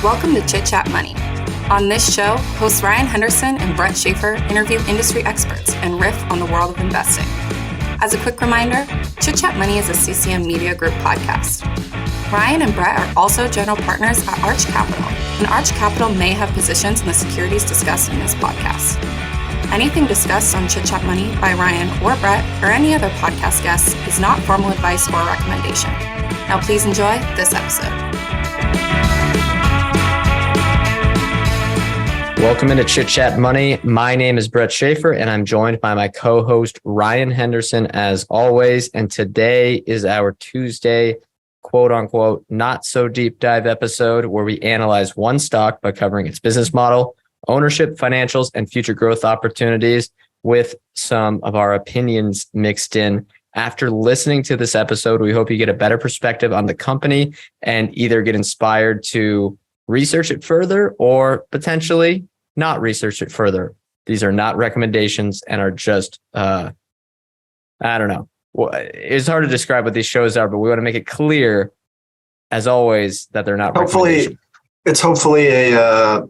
Welcome to Chit Chat Money. On this show, hosts Ryan Henderson and Brett Schafer interview industry experts and riff on the world of investing. As a quick reminder, Chit Chat Money is a CCM Media Group podcast. Ryan and Brett are also general partners at Arch Capital, and Arch Capital may have positions in the securities discussed in this podcast. Anything discussed on Chit Chat Money by Ryan or Brett or any other podcast guests is not formal advice or recommendation. Now please enjoy this episode. Welcome into Chit Chat Money. My name is Brett Schafer, and I'm joined by my co-host Ryan Henderson as always. And today is our Tuesday, quote unquote, not so deep dive episode where we analyze one stock by covering its business model, ownership, financials, and future growth opportunities with some of our opinions mixed in. After listening to this episode, we hope you get a better perspective on the company and either get inspired to research it further or potentially not research it further. These are not recommendations and are just, I don't know. Well, it's hard to describe what these shows are, but we want to make it clear, as always, that they're not recommendations. It's hopefully a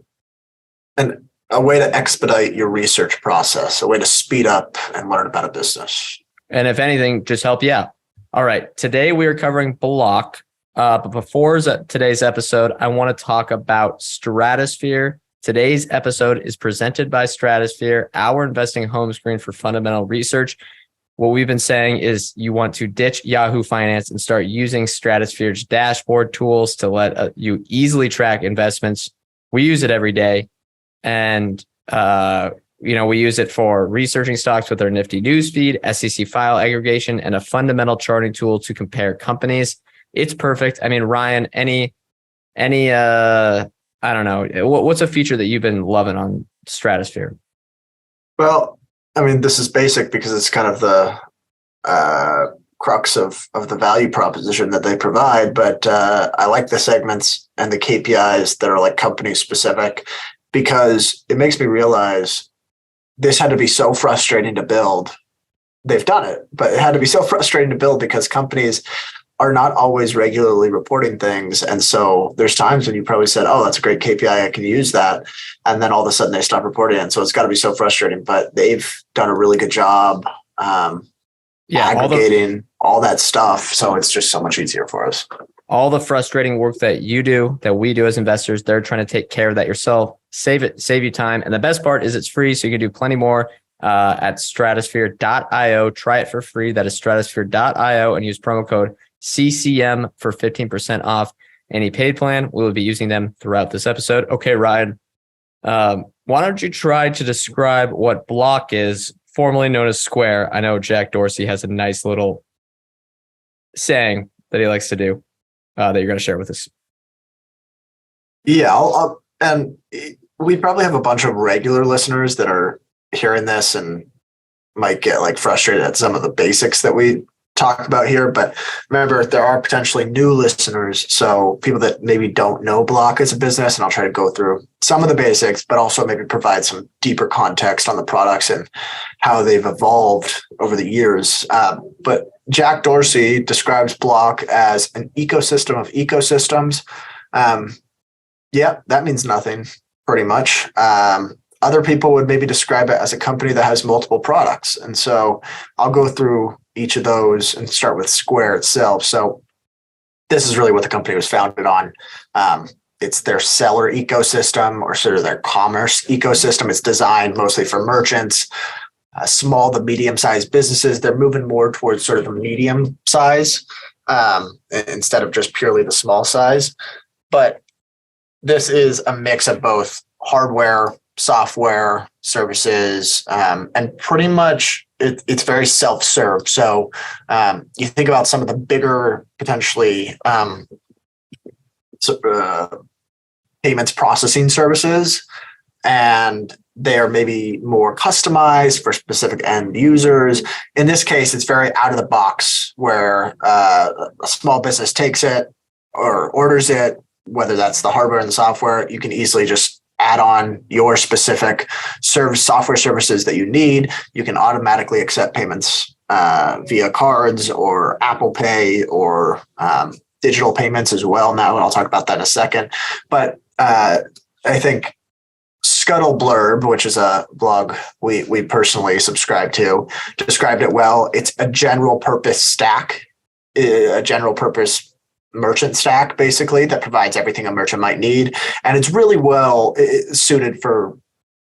way to expedite your research process, a way to speed up and learn about a business. And if anything, just help you out. All right. Today we are covering Block. But before today's episode, I want to talk about Stratosphere. Today's episode is presented by Stratosphere, our investing home screen for fundamental research. What we've been saying is you want to ditch Yahoo Finance and start using Stratosphere's dashboard tools to let you easily track investments. We use it every day. And, we use it for researching stocks with our nifty newsfeed, SEC file aggregation, and a fundamental charting tool to compare companies. It's perfect. I mean, Ryan, any, I don't know, what's a feature that you've been loving on Stratosphere? Well, I mean, this is basic because it's kind of the crux of the value proposition that they provide. But I like the segments and the KPIs that are like company specific because it makes me realize this had to be so frustrating to build. They've done it, but it had to be so frustrating to build because companies are not always regularly reporting things. And so there's times when you probably said, oh, that's a great KPI, I can use that. And then all of a sudden they stop reporting it. So it's got to be so frustrating, but they've done a really good job aggregating all that stuff. So it's just so much easier for us. All the frustrating work that you do, that we do as investors, they're trying to take care of that yourself, save you time. And the best part is it's free. So you can do plenty more at stratosphere.io. Try it for free. That is stratosphere.io and use promo code CCM for 15% off any paid plan. We will be using them throughout this episode. Okay, Ryan, why don't you try to describe what Block is, formerly known as Square? I know Jack Dorsey has a nice little saying that he likes to do that you're going to share with us. Yeah, and we probably have a bunch of regular listeners that are hearing this and might get like frustrated at some of the basics that we talk about here, but remember there are potentially new listeners, so people that maybe don't know Block as a business, and I'll try to go through some of the basics, but also maybe provide some deeper context on the products and how they've evolved over the years. But Jack Dorsey describes Block as an ecosystem of ecosystems. That means nothing pretty much. Other people would maybe describe it as a company that has multiple products. And so I'll go through each of those and start with Square itself. So this is really what the company was founded on. It's their seller ecosystem, or sort of their commerce ecosystem. It's designed mostly for merchants, small to medium-sized businesses. They're moving more towards sort of the medium size instead of just purely the small size. But this is a mix of both hardware, software, services, and pretty much it's very self-serve. So you think about some of the bigger potentially payments processing services, and they are maybe more customized for specific end users. In this case, it's very out of the box where a small business takes it or orders it, whether that's the hardware and the software. You can easily just add on your specific software services that you need. You can automatically accept payments via cards or Apple Pay or digital payments as well now, and I'll talk about that in a second. But I think Scuttle Blurb, which is a blog we personally subscribe to, described it well. It's a general purpose stack, a general purpose merchant stack, basically, that provides everything a merchant might need. And it's really well suited for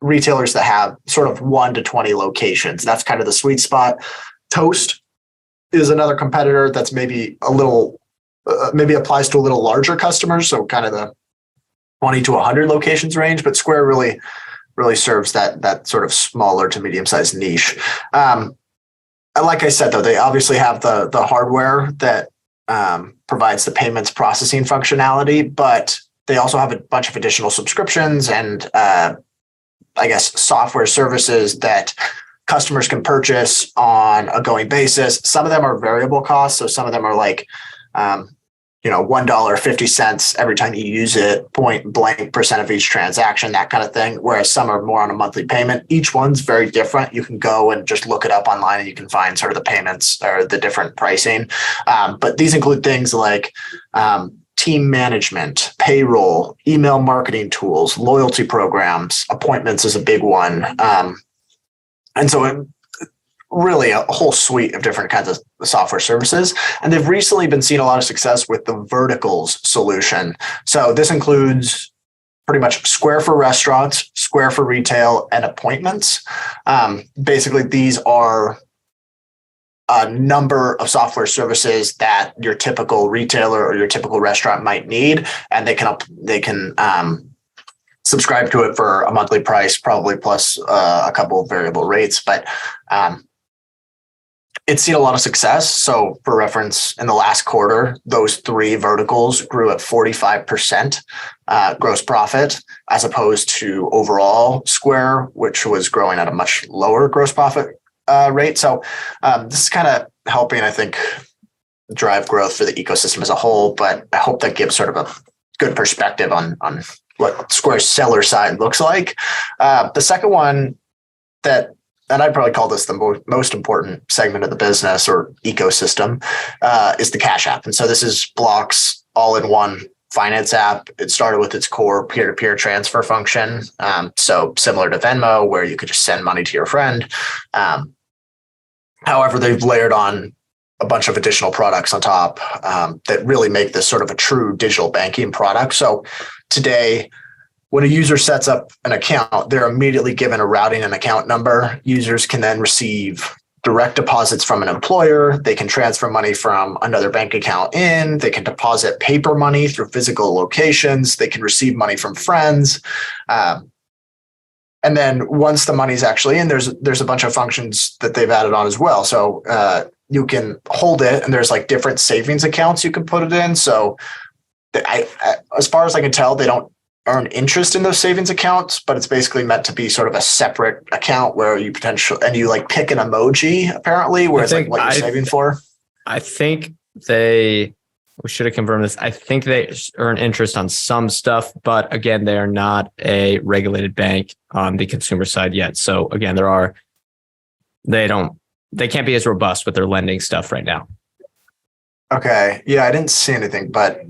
retailers that have sort of 1 to 20 locations. That's kind of the sweet spot. Toast is another competitor that's maybe a little, maybe applies to a little larger customers. So kind of the 20 to 100 locations range, but Square really serves that sort of smaller to medium-sized niche. And like I said, though, they obviously have the hardware that provides the payments processing functionality, but they also have a bunch of additional subscriptions and I guess software services that customers can purchase on a going basis. Some of them are variable costs, so some of them are like $1.50 every time you use it, point blank percent of each transaction, that kind of thing. Whereas some are more on a monthly payment. Each one's very different. You can go and just look it up online and you can find sort of the payments or the different pricing. But these include things like team management, payroll, email marketing tools, loyalty programs, appointments is a big one. And so really a whole suite of different kinds of software services. And they've recently been seeing a lot of success with the verticals solution. So this includes pretty much Square for restaurants, Square for retail, and appointments. Basically, these are a number of software services that your typical retailer or your typical restaurant might need, and they can subscribe to it for a monthly price, probably plus a couple of variable rates. But it's seen a lot of success. So for reference, in the last quarter, those 3 verticals grew at 45% gross profit, as opposed to overall Square, which was growing at a much lower gross profit rate. So this is kind of helping, I think, drive growth for the ecosystem as a whole. But I hope that gives sort of a good perspective on what Square's seller side looks like. The second one and I'd probably call this the most important segment of the business or ecosystem, is the Cash App. And so this is Block's all-in-one finance app. It started with its core peer-to-peer transfer function. So similar to Venmo, where you could just send money to your friend. However, they've layered on a bunch of additional products on top that really make this sort of a true digital banking product. So today, when a user sets up an account, they're immediately given a routing and account number. Users can then receive direct deposits from an employer. They can transfer money from another bank account in. They can deposit paper money through physical locations. They can receive money from friends. And then once the money's actually in, there's a bunch of functions that they've added on as well. So you can hold it, and there's like different savings accounts you can put it in. So as far as I can tell, they don't earn interest in those savings accounts, but it's basically meant to be sort of a separate account where you like pick an emoji, apparently, where it's like what you're saving for. I think we should have confirmed this. I think they earn interest on some stuff, but again, they are not a regulated bank on the consumer side yet. So again, they can't be as robust with their lending stuff right now. Okay. Yeah, I didn't see anything, but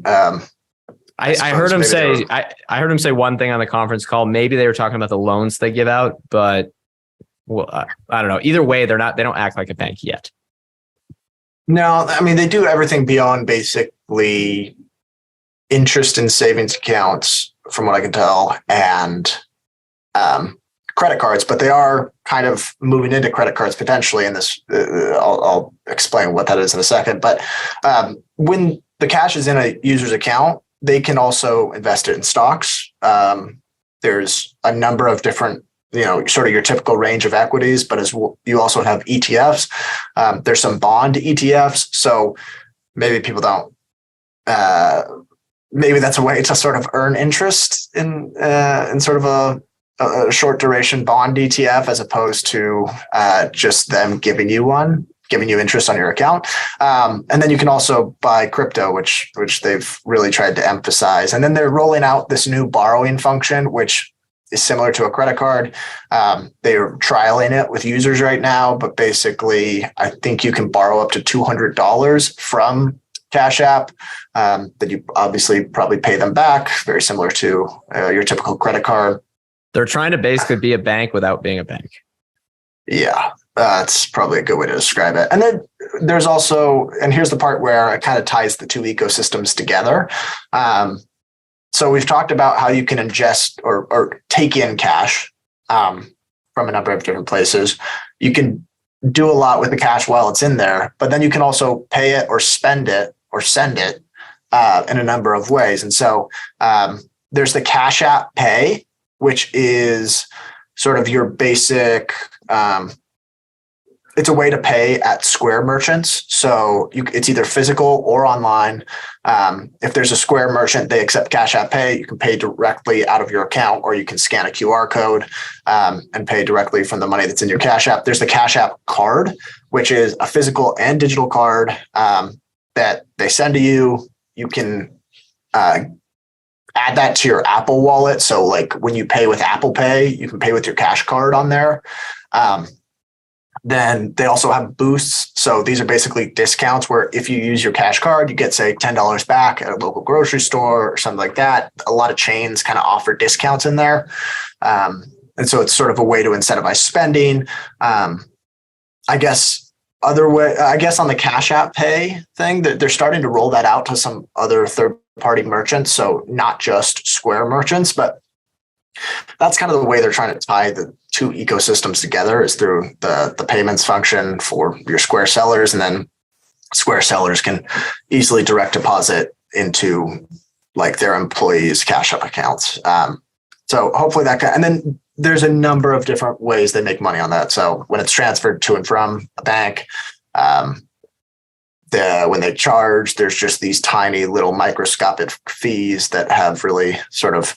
I heard him say I heard him say one thing on the conference call. Maybe they were talking about the loans they give out, but I don't know. Either way, they don't act like a bank yet. No, I mean, they do everything beyond basically interest in savings accounts, from what I can tell, and credit cards, but they are kind of moving into credit cards potentially in this. I'll explain what that is in a second. But when the cash is in a user's account, they can also invest it in stocks. There's a number of different, sort of your typical range of equities, but as you also have ETFs. There's some bond ETFs. So maybe people don't, maybe that's a way to sort of earn interest in sort of a short duration bond ETF, as opposed to just them giving you interest on your account. And then you can also buy crypto, which they've really tried to emphasize. And then they're rolling out this new borrowing function, which is similar to a credit card. They're trialing it with users right now, but basically I think you can borrow up to $200 from Cash App, that you obviously probably pay them back, very similar to your typical credit card. They're trying to basically be a bank without being a bank. Yeah, that's probably a good way to describe it. And then there's also, and here's the part where it kind of ties the two ecosystems together. So we've talked about how you can ingest or take in cash from a number of different places. You can do a lot with the cash while it's in there, but then you can also pay it or spend it or send it in a number of ways. And so there's the Cash App Pay, which is sort of your basic, it's a way to pay at Square merchants. So it's either physical or online. If there's a Square merchant, they accept Cash App Pay. You can pay directly out of your account, or you can scan a QR code and pay directly from the money that's in your Cash App. There's the Cash App Card, which is a physical and digital card that they send to you. You can add that to your Apple Wallet. So like when you pay with Apple Pay, you can pay with your Cash Card on there. Then they also have boosts. So these are basically discounts where if you use your Cash Card, you get, say, $10 back at a local grocery store or something like that. A lot of chains kind of offer discounts in there. And so it's sort of a way to incentivize spending. I guess on the Cash App Pay thing, they're starting to roll that out to some other third-party merchants. So not just Square merchants, but that's kind of the way they're trying to tie the two ecosystems together, is through the payments function for your Square sellers. And then Square sellers can easily direct deposit into like their employees' Cash App accounts. So hopefully and then there's a number of different ways they make money on that. So when it's transferred to and from a bank, when they charge, there's just these tiny little microscopic fees that have really sort of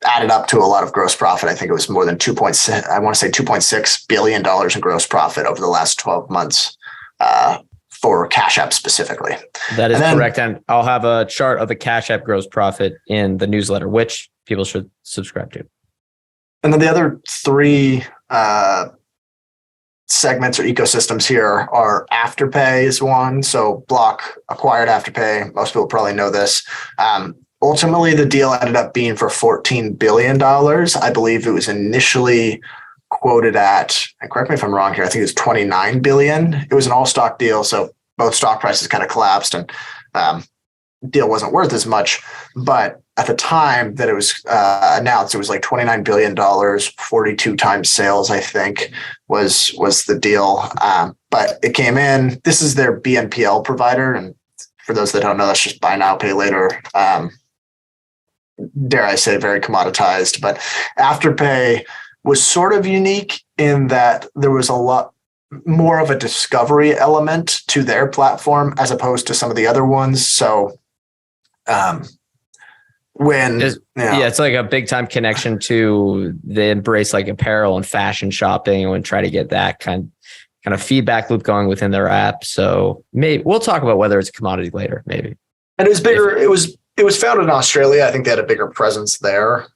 added up to a lot of gross profit. I think it was more than $2.6 billion in gross profit over the last 12 months for Cash App specifically. That is correct. And I'll have a chart of the Cash App gross profit in the newsletter, which people should subscribe to. And then the other three segments or ecosystems here are Afterpay is one. So Block acquired Afterpay. Most people probably know this. Ultimately, the deal ended up being for $14 billion. I believe it was initially quoted at, and correct me if I'm wrong here, I think it was $29 billion. It was an all-stock deal, so both stock prices kind of collapsed, and the deal wasn't worth as much. But at the time that it was announced, it was like $29 billion, 42 times sales, I think, was the deal. But it came in. This is their BNPL provider, and for those that don't know, that's just buy now, pay later. Dare I say, very commoditized. But Afterpay was sort of unique in that there was a lot more of a discovery element to their platform as opposed to some of the other ones. So it's like a big time connection to the embrace like apparel and fashion shopping and try to get that kind of feedback loop going within their app. So maybe we'll talk about whether it's a commodity later, maybe. And it was bigger. It was founded in Australia. I think they had a bigger presence there.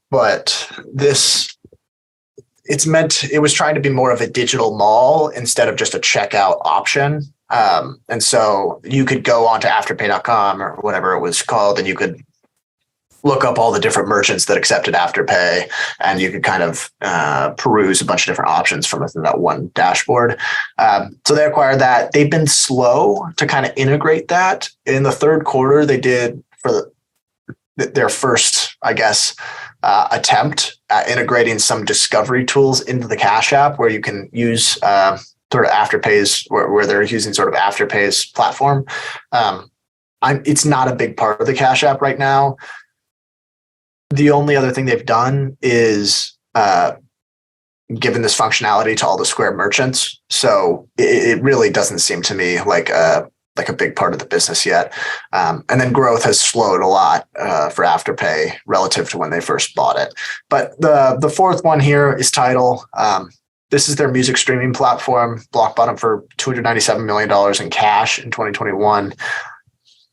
But it was trying to be more of a digital mall instead of just a checkout option. And so you could go onto afterpay.com or whatever it was called, and you could look up all the different merchants that accepted Afterpay, and you could kind of peruse a bunch of different options from within that one dashboard. So they acquired that. They've been slow to kind of integrate that. In the third quarter, they did for their first, I guess, attempt at integrating some discovery tools into the Cash App, where you can use sort of Afterpay's, where they're using sort of Afterpay's platform. It's not a big part of the Cash App right now. The only other thing they've done is given this functionality to all the Square merchants. So it really doesn't seem to me like a big part of the business yet. And then growth has slowed a lot for Afterpay relative to when they first bought it. But the fourth one here is Tidal. This is their music streaming platform. Block bought them for $297 million in cash in 2021.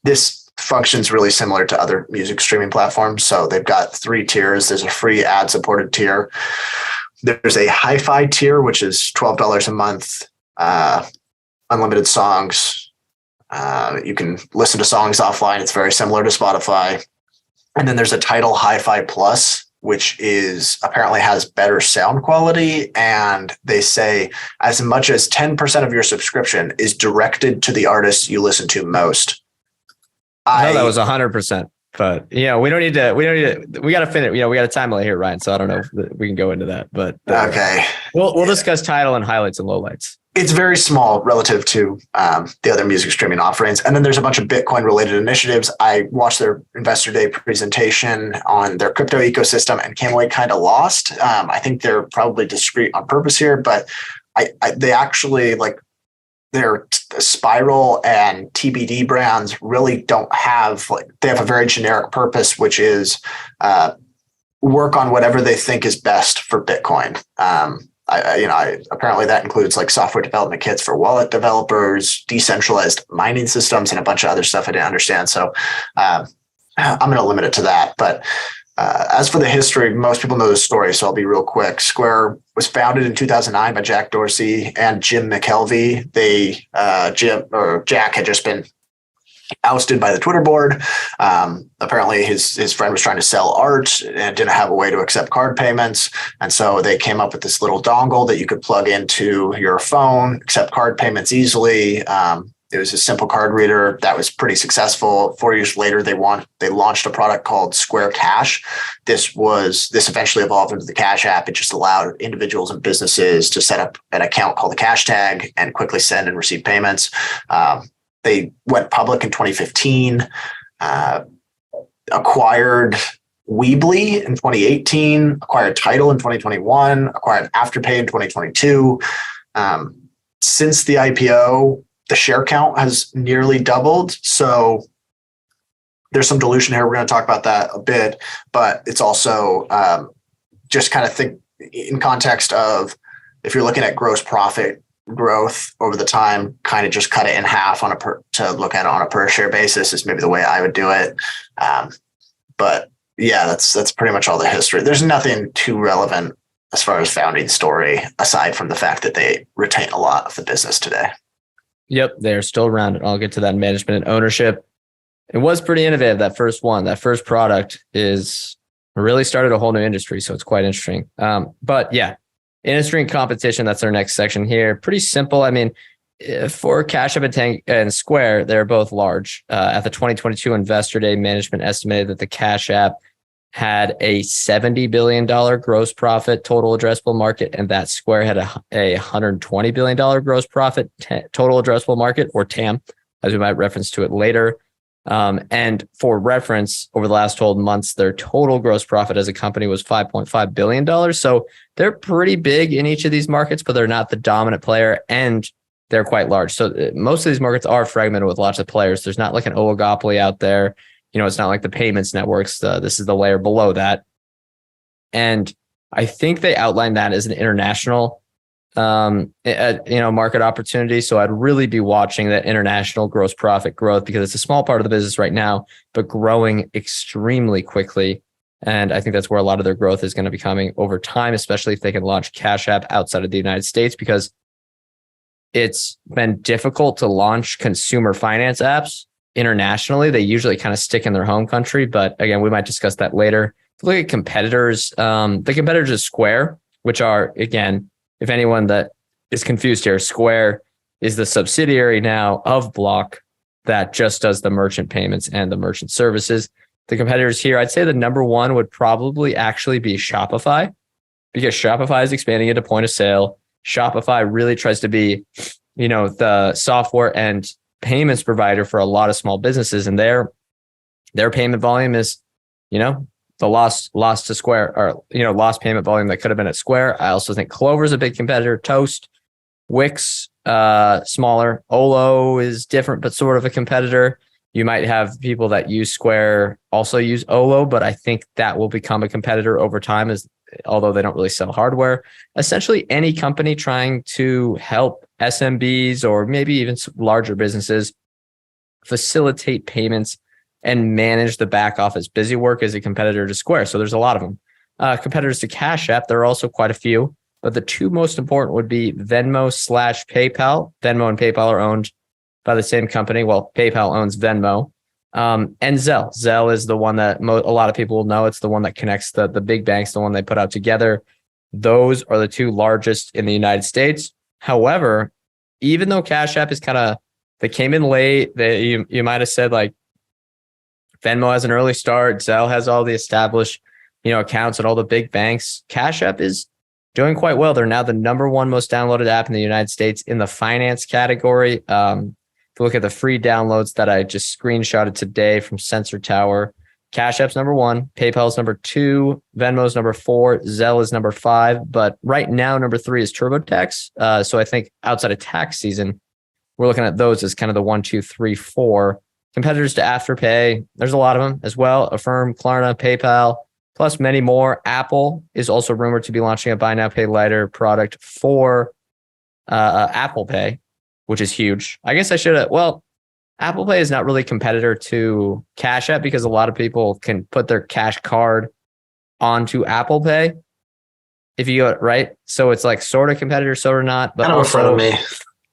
This functions really similar to other music streaming platforms. So they've got 3 tiers. There's a free ad-supported tier. There's a hi-fi tier, which is $12 a month. unlimited songs. You can listen to songs offline. It's very similar to Spotify. And then there's a Tidal Hi-Fi Plus, which is apparently has better sound quality. And they say as much as 10% of your subscription is directed to the artists you listen to most. I know that was 100%, but we don't need to, we got to finish, we got a time limit here, Ryan. So I don't know if we can go into that, but okay. We'll discuss title and highlights and lowlights. It's very small relative to the other music streaming offerings. And then there's a bunch of Bitcoin related initiatives. I watched their Investor Day presentation on their crypto ecosystem and came away kind of lost. I think they're probably discreet on purpose here, but they actually like their Spiral and TBD brands really don't have they have a very generic purpose, which is work on whatever they think is best for Bitcoin. Apparently that includes like software development kits for wallet developers, decentralized mining systems, and a bunch of other stuff I didn't understand. So I'm going to limit it to that. But as for the history, most people know the story, so I'll be real quick. Square was founded in 2009 by Jack Dorsey and Jim McKelvey. Jack had just been ousted by the Twitter board. Apparently his friend was trying to sell art and didn't have a way to accept card payments. And so they came up with this little dongle that you could plug into your phone, accept card payments easily. It was a simple card reader that was pretty successful. 4 years later, they launched a product called Square Cash. This eventually evolved into the Cash App. It just allowed individuals and businesses to set up an account called the Cash Tag and quickly send and receive payments. They went public in 2015, acquired Weebly in 2018, acquired Tidal in 2021, acquired Afterpay in 2022. Since the IPO, the share count has nearly doubled. So there's some dilution here. We're going to talk about that a bit, but it's also just kind of think in context of if you're looking at gross profit growth over the time, kind of just cut it in half to look at it on a per share basis is maybe the way I would do it. But yeah, that's pretty much all the history. There's nothing too relevant as far as founding story, aside from the fact that they retain a lot of the business today. Yep, they're still around. I'll get to that. Management and ownership. It was pretty innovative. That first product is really started a whole new industry. So it's quite interesting. But yeah, industry and competition. That's our next section here. Pretty simple. I mean, for Cash App and Square, they're both large. At the 2022 Investor Day, management estimated that the Cash App had a $70 billion gross profit total addressable market, and that Square had a $120 billion gross profit total addressable market, or TAM, as we might reference to it later. And for reference, over the last 12 months, their total gross profit as a company was $5.5 billion. So they're pretty big in each of these markets, but they're not the dominant player, and they're quite large. So most of these markets are fragmented with lots of players. There's not like an oligopoly out there. It's not like the payments networks. This is the layer below that. And I think they outlined that as an international, market opportunity. So I'd really be watching that international gross profit growth, because it's a small part of the business right now, but growing extremely quickly. And I think that's where a lot of their growth is going to be coming over time, especially if they can launch Cash App outside of the United States, because it's been difficult to launch consumer finance apps internationally. They usually kind of stick in their home country, but again, we might discuss that later. If you look at competitors, the competitors of Square, which are, again, if anyone that is confused here, Square is the subsidiary now of Block that just does the merchant payments and the merchant services. The competitors here, I'd say the number one would probably actually be Shopify, because Shopify is expanding into point of sale. Shopify really tries to be, the software and payments provider for a lot of small businesses, and their payment volume is, the lost to Square, or lost payment volume that could have been at Square. I also think Clover's a big competitor. Toast, Wix, smaller. Olo is different, but sort of a competitor. You might have people that use Square also use Olo, but I think that will become a competitor over time, although they don't really sell hardware. Essentially, any company trying to help SMBs or maybe even larger businesses facilitate payments and manage the back office busy work is a competitor to Square. So there's a lot of them. Competitors to Cash App, there are also quite a few. but the two most important would be Venmo / PayPal. Venmo and PayPal are owned by the same company. Well, PayPal owns Venmo. And Zelle. Zelle is the one that a lot of people will know. It's the one that connects the big banks, the one they put out together. Those are the two largest in the United States. However, even though Cash App is they came in late, you might have said like Venmo has an early start, Zelle has all the established, accounts at all the big banks. Cash App is doing quite well. They're now the number one most downloaded app in the United States in the finance category. If you look at the free downloads that I just screenshotted today from Sensor Tower, Cash App's number 1, PayPal's number 2, Venmo's number 4, Zelle is number 5. But right now, number 3 is TurboTax. So I think outside of tax season, we're looking at those as kind of the 1, 2, 3, 4 competitors to Afterpay. There's a lot of them as well. Affirm, Klarna, PayPal, plus many more. Apple is also rumored to be launching a buy now, pay later product for Apple Pay, which is huge. I guess I should have. Well, Apple Pay is not really a competitor to Cash App because a lot of people can put their Cash card onto Apple Pay. If you go right, so it's like sort of competitor, sort of not. But kind of in front of me.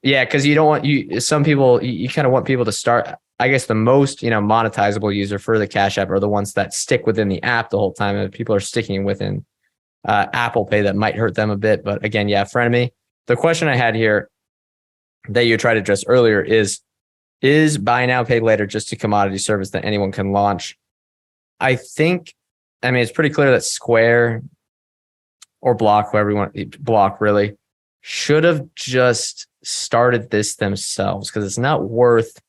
Yeah, because you don't want some people. You kind of want people to start. I guess the most monetizable user for the Cash App are the ones that stick within the app the whole time. And people are sticking within Apple Pay, that might hurt them a bit. But again, yeah, frenemy. The question I had here that you tried to address earlier is buy now, pay later just a commodity service that anyone can launch? I think, it's pretty clear that Square or Block, whoever you want, Block really, should have just started this themselves because it's not worth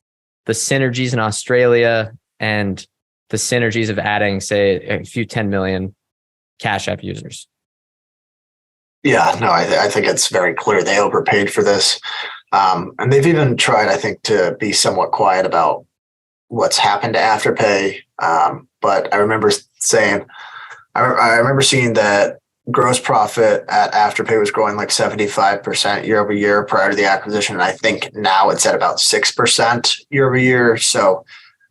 the synergies in Australia and the synergies of adding, say, a few 10 million Cash App users. Yeah, no, I think it's very clear they overpaid for this. And they've even tried, I think, to be somewhat quiet about what's happened to Afterpay. But I remember seeing that gross profit at Afterpay was growing like 75% year over year prior to the acquisition. And I think now it's at about 6% year over year. So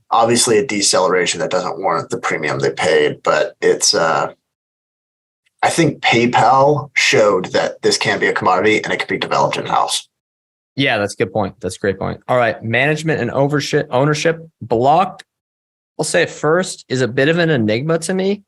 obviously a deceleration that doesn't warrant the premium they paid, but it's, I think PayPal showed that this can be a commodity and it can be developed in-house. Yeah, that's a good point. That's a great point. All right. Management and ownership. Blocked, I'll say first, is a bit of an enigma to me.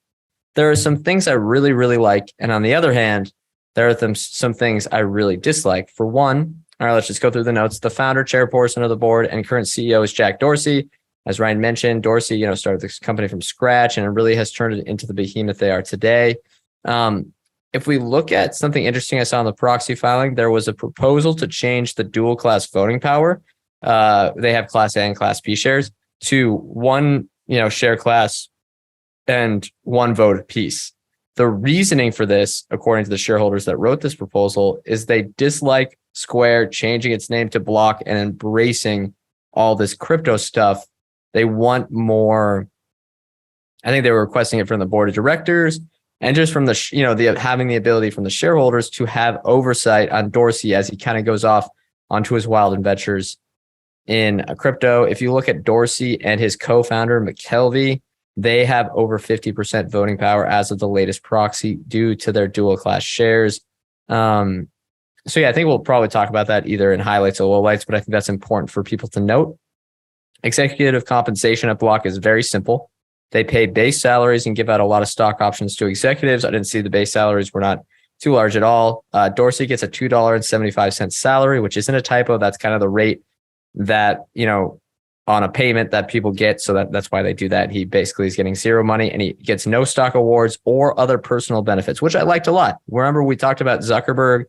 There are some things I really, really like. And on the other hand, there are some things I really dislike. For one, all right, let's just go through the notes. The founder, chairperson of the board, and current CEO is Jack Dorsey. As Ryan mentioned, Dorsey, started this company from scratch and it really has turned it into the behemoth they are today. If we look at something interesting I saw in the proxy filing, there was a proposal to change the dual class voting power. They have Class A and Class B shares to one, share class and one vote apiece. The reasoning for this, according to the shareholders that wrote this proposal, is they dislike Square changing its name to Block and embracing all this crypto stuff. They want more. I think they were requesting it from the board of directors. And just from the having the ability from the shareholders to have oversight on Dorsey as he kind of goes off onto his wild adventures in crypto. If you look at Dorsey and his co-founder, McKelvey, they have over 50% voting power as of the latest proxy due to their dual class shares. So yeah, I think we'll probably talk about that either in highlights or lowlights, but I think that's important for people to note. Executive compensation at Block is very simple. They pay base salaries and give out a lot of stock options to executives. I didn't see the base salaries were not too large at all. Dorsey gets a $2.75 salary, which isn't a typo. That's kind of the rate that, on a payment that people get. So that's why they do that. He basically is getting zero money and he gets no stock awards or other personal benefits, which I liked a lot. Remember, we talked about Zuckerberg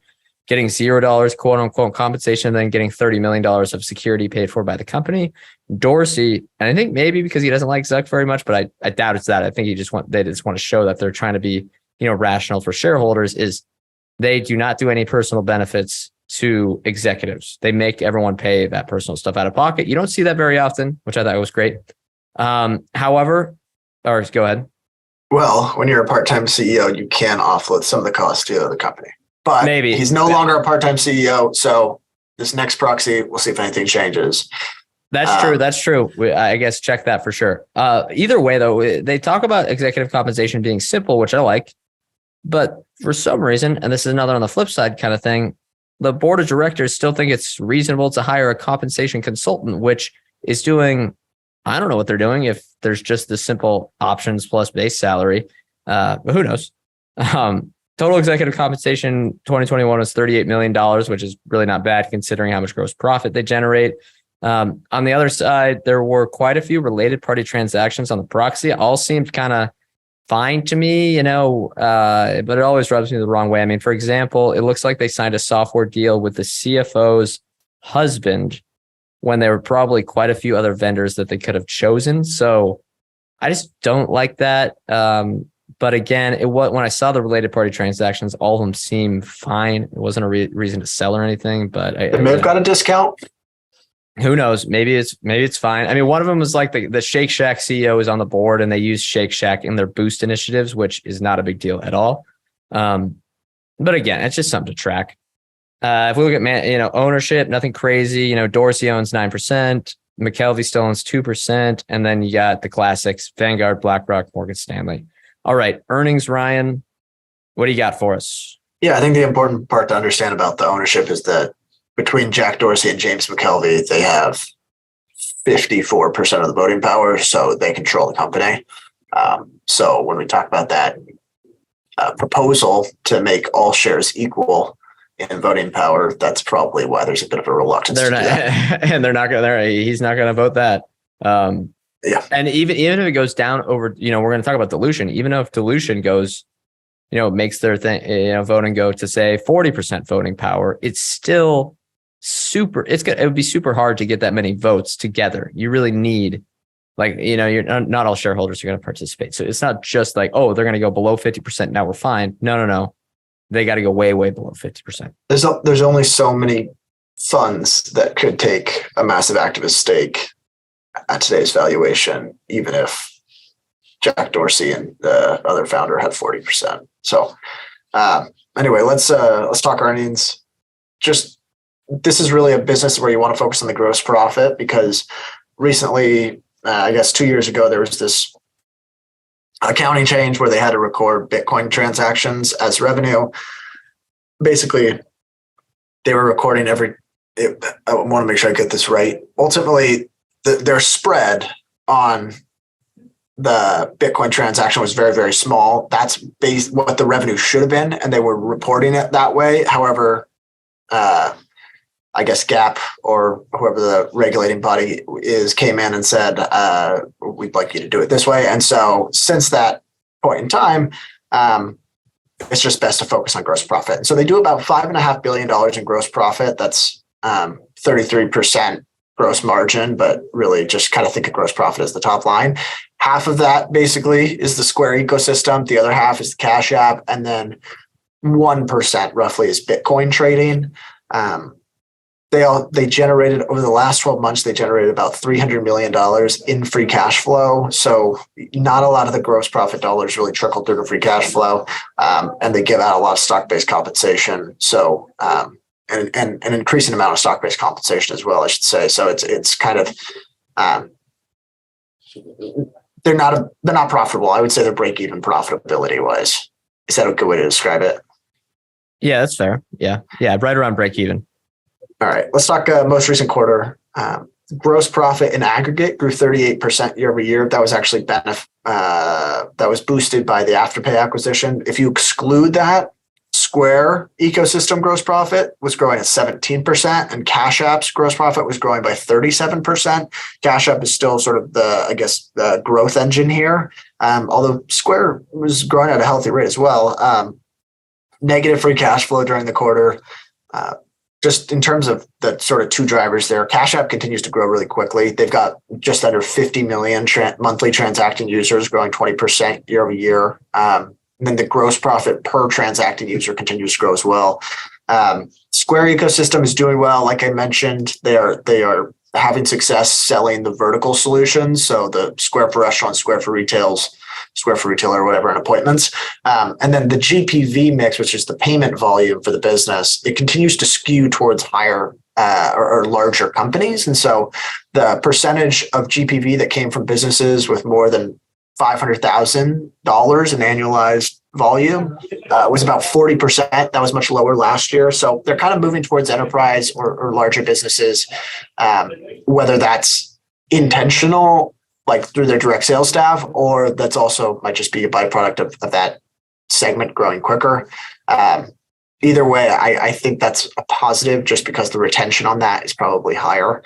getting $0, quote unquote, compensation, and then getting $30 million of security paid for by the company. Dorsey, and I think maybe because he doesn't like Zuck very much, but I doubt it's that. I think they just want to show that they're trying to be, rational for shareholders, is they do not do any personal benefits to executives. They make everyone pay that personal stuff out of pocket. You don't see that very often, which I thought was great. However, or go ahead. Well, when you're a part-time CEO, you can offload some of the costs to the company. But maybe he's no longer a part-time CEO. So this next proxy, we'll see if anything changes. That's true. That's true. I guess check that for sure. Either way, though, they talk about executive compensation being simple, which I like. But for some reason, and this is another on the flip side kind of thing, the board of directors still think it's reasonable to hire a compensation consultant, which is doing, I don't know what they're doing if there's just the simple options plus base salary, but who knows? Total executive compensation 2021 was $38 million, which is really not bad considering how much gross profit they generate. On the other side, there were quite a few related party transactions on the proxy. All seemed kind of fine to me, but it always rubs me the wrong way. I mean, for example, it looks like they signed a software deal with the CFO's husband when there were probably quite a few other vendors that they could have chosen. So I just don't like that. But again, when I saw the related party transactions, all of them seem fine. It wasn't a reason to sell or anything, but they may have got a discount. Who knows? Maybe it's fine. I mean, one of them was like the Shake Shack CEO is on the board and they use Shake Shack in their boost initiatives, which is not a big deal at all. But again, it's just something to track. If we look at ownership, nothing crazy. Dorsey owns 9%, McKelvey still owns 2%, and then you got the classics: Vanguard, BlackRock, Morgan Stanley. All right, earnings, Ryan. What do you got for us? Yeah, I think the important part to understand about the ownership is that between Jack Dorsey and James McKelvey, they have 54% of the voting power, so they control the company. So when we talk about that proposal to make all shares equal in voting power, that's probably why there's a bit of a reluctance. They're not, and they're not going to. He's not going to vote that. Yeah, and even if it goes down over, we're going to talk about dilution. Even if dilution goes, makes their thing, voting go to say 40% voting power, it's still it would be super hard to get that many votes together. You really need, you're not all shareholders are going to participate. So it's not just like, oh, they're going to go below 50%. Now we're fine. No. They got to go way, way below 50%. There's only so many funds that could take a massive activist stake at today's valuation, even if Jack Dorsey and the other founder had 40%. So anyway, let's talk earnings. This is really a business where you want to focus on the gross profit, because recently, I guess 2 years ago, there was this accounting change where they had to record Bitcoin transactions as revenue. Basically, they were recording I want to make sure I get this right. Ultimately, their spread on the Bitcoin transaction was very, very small. That's what the revenue should have been, and they were reporting it that way. However, I guess GAAP or whoever the regulating body came in and said, we'd like you to do it this way. And so since that point in time, it's just best to focus on gross profit. And so they do about $5.5 billion in gross profit. That's 33% gross margin, but really just kind of think of gross profit as the top line. Half of that basically is the Square ecosystem. The other half is the Cash App. And then 1% roughly is Bitcoin trading. They generated, over the last 12 months, they generated about $300 million in free cash flow. So not a lot of the gross profit dollars really trickle through to free cash flow. And they give out a lot of stock-based compensation. So, and an increasing amount of stock-based compensation as well, I should say. So it's kind of, they're not profitable. I would say they're break-even profitability wise. Is that a good way to describe it? Yeah, that's fair. Yeah. Right around break-even. All right, let's talk most recent quarter. Gross profit in aggregate grew 38% year over year. That was actually that was boosted by the Afterpay acquisition. If you exclude that, Square ecosystem gross profit was growing at 17%, and Cash App's gross profit was growing by 37%. Cash App is still sort of the growth engine here, although Square was growing at a healthy rate as well. Negative free cash flow during the quarter. Just in terms of the sort of two drivers there, Cash App continues to grow really quickly. They've got just under 50 million monthly transacting users, growing 20% year over year. And then the gross profit per transacting user continues to grow as well. Square ecosystem is doing well. Like I mentioned, they are having success selling the vertical solutions. So the Square for Restaurants, Square for Retailer, or whatever, and appointments. And then the GPV mix, which is the payment volume for the business, it continues to skew towards higher or larger companies. And so the percentage of GPV that came from businesses with more than $500,000 in annualized volume was about 40%. That was much lower last year. So they're kind of moving towards enterprise or larger businesses, whether that's intentional, like through their direct sales staff, or that's also might just be a byproduct of that segment growing quicker. Either way, I think that's a positive just because the retention on that is probably higher.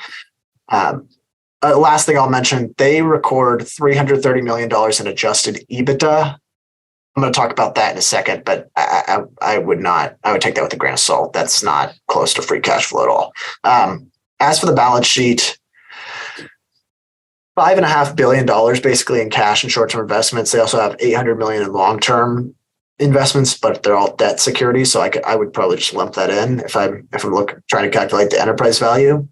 Last thing I'll mention, they record $330 million in adjusted EBITDA. I'm going to talk about that in a second, but I would take that with a grain of salt. That's not close to free cash flow at all. As for the balance sheet, $5.5 billion basically in cash and short-term investments. They also have $800 million in long-term investments, but they're all debt securities. So I would probably just lump that in if I'm trying to calculate the enterprise value.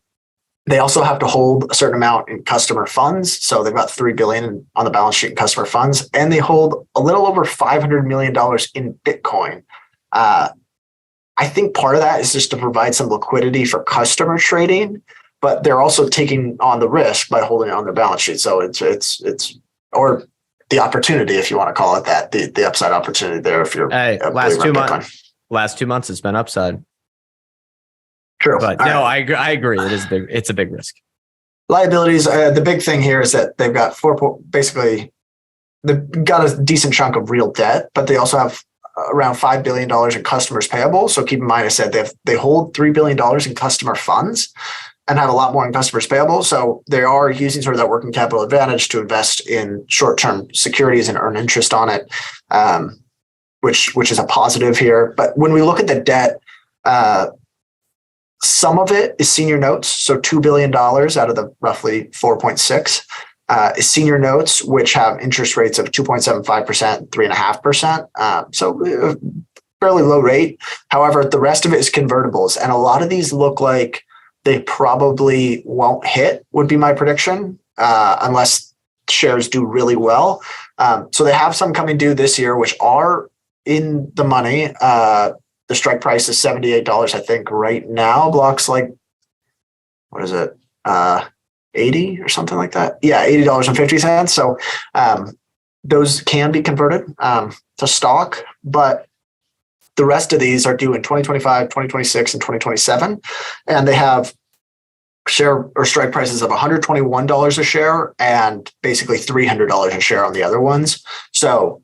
They also have to hold a certain amount in customer funds. So they've got $3 billion on the balance sheet in customer funds, and they hold a little over $500 million in Bitcoin. I think part of that is just to provide some liquidity for customer trading, but they're also taking on the risk by holding it on their balance sheet. So it's or the opportunity, if you want to call it that, the upside opportunity there. If you're last 2 months, it's been upside. True. But no, I agree. It is big. It's a big risk. Liabilities. The big thing here is that they've got they've got a decent chunk of real debt, but they also have around $5 billion in customers payable. So keep in mind, I said they hold $3 billion in customer funds and have a lot more in customers payable. So they are using sort of that working capital advantage to invest in short-term securities and earn interest on it, which is a positive here. But when we look at the debt, some of it is senior notes. So $2 billion out of the roughly 4.6 is senior notes, which have interest rates of 2.75%, 3.5%. So fairly low rate. However, the rest of it is convertibles. And a lot of these look like they probably won't hit, would be my prediction, unless shares do really well. So they have some coming due this year, which are in the money. The strike price is $78, I think, right now. Block's like, what is it? 80 or something like that. Yeah, $80.50. So those can be converted to stock, but the rest of these are due in 2025, 2026, and 2027. And they have share or strike prices of $121 a share and basically $300 a share on the other ones. So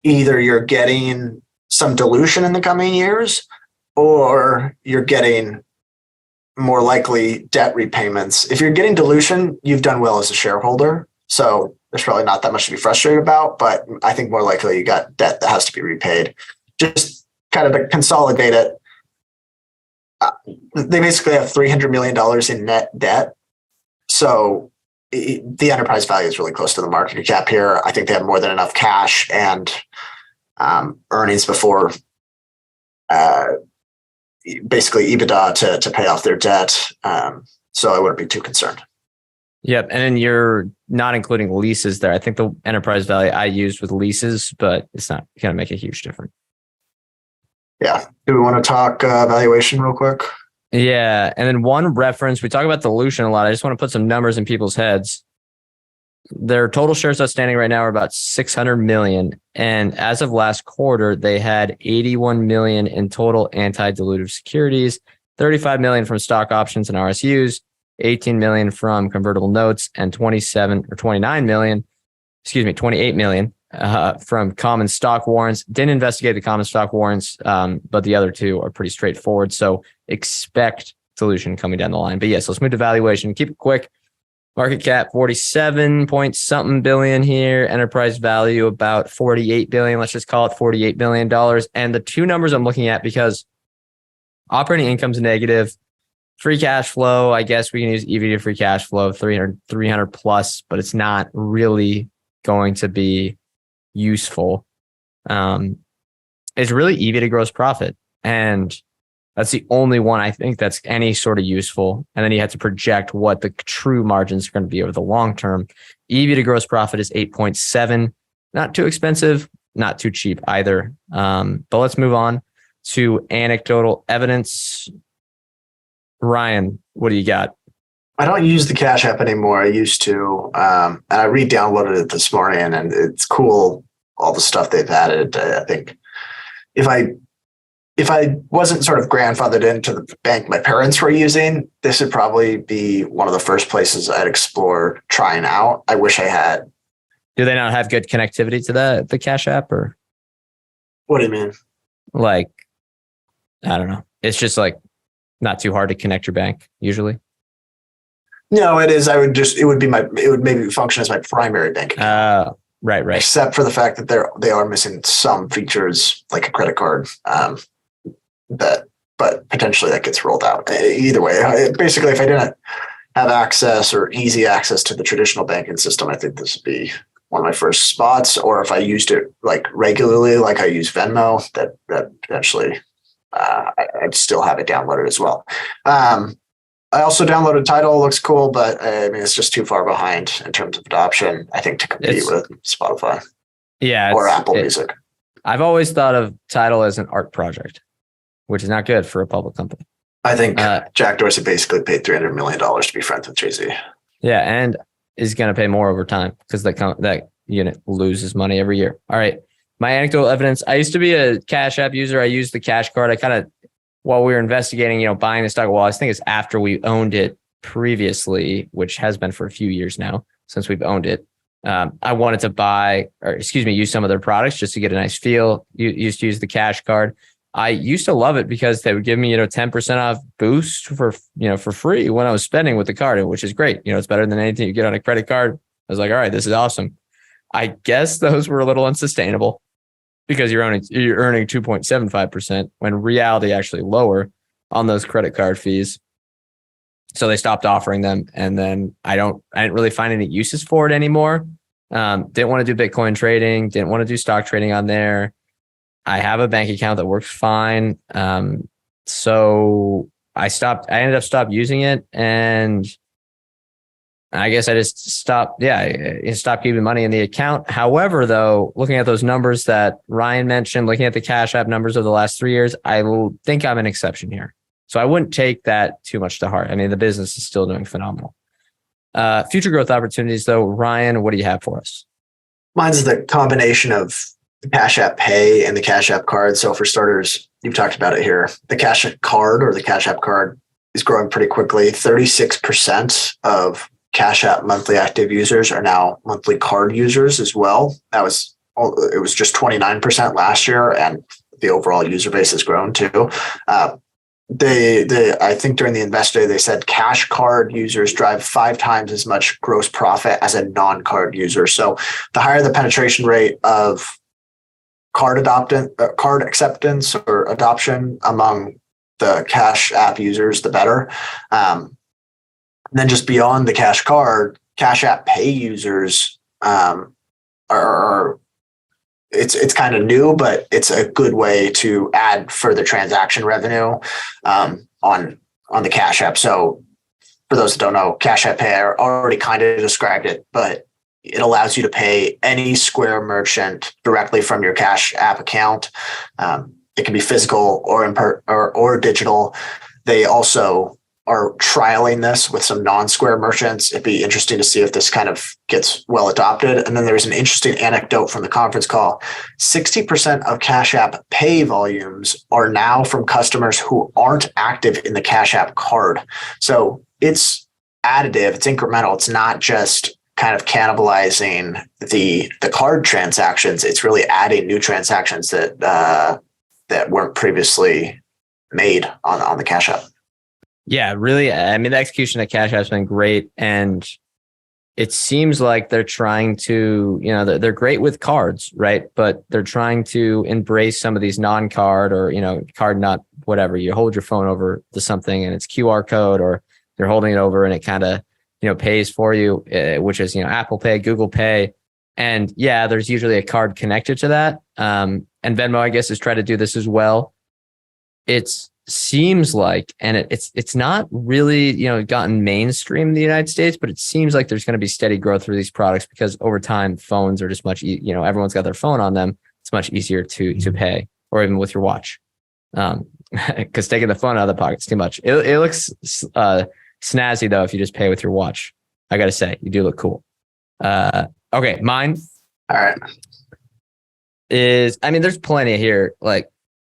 either you're getting some dilution in the coming years, or you're getting more likely debt repayments. If you're getting dilution, you've done well as a shareholder. So there's probably not that much to be frustrated about, but I think more likely you got debt that has to be repaid. Just kind of to consolidate it, they basically have $300 million in net debt. So the enterprise value is really close to the market cap here. I think they have more than enough cash and earnings before basically EBITDA to pay off their debt. So I wouldn't be too concerned. Yep. And then you're not including leases there. I think the enterprise value I used with leases, but it's not going to make a huge difference. Yeah. Do we want to talk valuation real quick? Yeah. And then one reference, we talk about dilution a lot. I just want to put some numbers in people's heads. Their total shares outstanding right now are about 600 million. And as of last quarter, they had 81 million in total anti-dilutive securities, 35 million from stock options and RSUs, 18 million from convertible notes, and 28 million from common stock warrants. Didn't investigate the common stock warrants, but the other two are pretty straightforward. So expect dilution coming down the line. But yes, let's move to valuation. Keep it quick. Market cap 47 point something billion here. Enterprise value about 48 billion. Let's just call it $48 billion. And the two numbers I'm looking at, because operating income's negative, free cash flow, I guess we can use EV to free cash flow, 300 plus, but it's not really going to be useful. It's really EV to gross profit. And that's the only one I think that's any sort of useful. And then you have to project what the true margins are going to be over the long term. EV to gross profit is 8.7. Not too expensive, not too cheap either. But let's move on to anecdotal evidence. Ryan, what do you got? I don't use the Cash App anymore. I used to. And I re-downloaded it this morning, and it's cool all the stuff they've added. I think if I wasn't sort of grandfathered into the bank my parents were using, this would probably be one of the first places I'd explore trying out. I wish I had. Do they not have good connectivity to the Cash App, or What do you mean? like, I don't know. It's just like not too hard to connect your bank usually. No, it is. It would maybe function as my primary bank account. Right. Except for the fact that they are missing some features like a credit card. But potentially that gets rolled out. Either way, basically, if I didn't have access or easy access to the traditional banking system, I think this would be one of my first spots. Or if I used it like regularly, like I use Venmo, that potentially I'd still have it downloaded as well. I also downloaded Tidal. Looks cool, but I mean, it's just too far behind in terms of adoption, I think, to compete with Spotify or Apple Music. I've always thought of Tidal as an art project, which is not good for a public company. I think Jack Dorsey basically paid $300 million to be friends with Jay-Z. Yeah, and is going to pay more over time because that unit loses money every year. All right. My anecdotal evidence. I used to be a Cash App user. I used the Cash Card. I kind of, while we were investigating, buying the stock, I think it's after we owned it previously, which has been for a few years now since we've owned it. I wanted to use some of their products just to get a nice feel. You used to use the Cash Card. I used to love it because they would give me, 10% off boost for free when I was spending with the card, which is great. It's better than anything you get on a credit card. I was like, all right, this is awesome. I guess those were a little unsustainable because you're earning 2.75% when reality actually lower on those credit card fees. So they stopped offering them. And then I didn't really find any uses for it anymore. Didn't want to do Bitcoin trading, didn't want to do stock trading on there. I have a bank account that works fine. So I ended up stopped using it, and I guess I just stopped keeping money in the account. However, though, looking at those numbers that Ryan mentioned, looking at the Cash App numbers of the last 3 years, I think I'm an exception here. So I wouldn't take that too much to heart. I mean, the business is still doing phenomenal. Future growth opportunities, though. Ryan, what do you have for us? Mine's the combination of the Cash App Pay and the Cash App Card. So for starters, you've talked about it here. The Cash App Card or the Cash App Card is growing pretty quickly. 36% of Cash App monthly active users are now monthly card users as well. It was just 29% last year, and the overall user base has grown too. I think during the Investor Day, they said Cash Card users drive 5 times as much gross profit as a non-card user. So the higher the penetration rate of card acceptance or adoption among the Cash App users, the better. And then just beyond the Cash Card, Cash App Pay users it's kind of new, but it's a good way to add further transaction revenue on the Cash App. So for those that don't know, Cash App Pay, I already kind of described it, but it allows you to pay any Square merchant directly from your Cash App account. It can be physical or digital. They also are trialing this with some non-Square merchants. It'd be interesting to see if this kind of gets well adopted. And then there's an interesting anecdote from the conference call. 60% of Cash App Pay volumes are now from customers who aren't active in the Cash App Card. So it's additive, it's incremental. It's not just kind of cannibalizing the card transactions. It's really adding new transactions that weren't previously made on the Cash App. Yeah, really. I mean, the execution at Cash App has been great. And it seems like they're trying to, they're great with cards, right? But they're trying to embrace some of these non-card or, card not whatever. You hold your phone over to something and it's QR code, or you're holding it over and it kind of, pays for you, which is, Apple Pay, Google Pay. And yeah, there's usually a card connected to that. And Venmo, I guess, has tried to do this as well. It seems like, and it's not really, gotten mainstream in the United States, but it seems like there's going to be steady growth through these products because over time, phones are just much, everyone's got their phone on them. It's much easier to pay, or even with your watch. Because taking the phone out of the pocket is too much. It looks snazzy though if you just pay with your watch. I gotta say, you do look cool. Okay, mine. All right. there's plenty here. Like,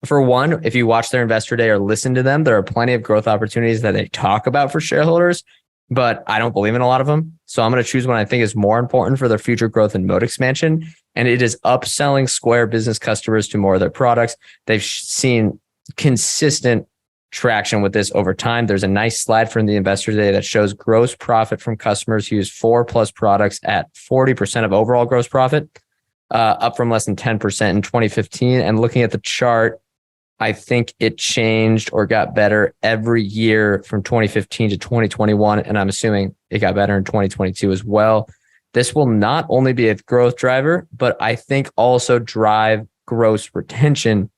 for one, if you watch their investor day or listen to them, there are plenty of growth opportunities that they talk about for shareholders, but I don't believe in a lot of them. So I'm going to choose one I think is more important for their future growth and moat expansion. And it is upselling Square business customers to more of their products. They've seen consistent traction with this over time. There's a nice slide from the investor day that shows gross profit from customers who use 4+ products at 40% of overall gross profit, up from less than 10% in 2015. And looking at the chart, I think it changed or got better every year from 2015 to 2021. And I'm assuming it got better in 2022 as well. This will not only be a growth driver, but I think also drive gross retention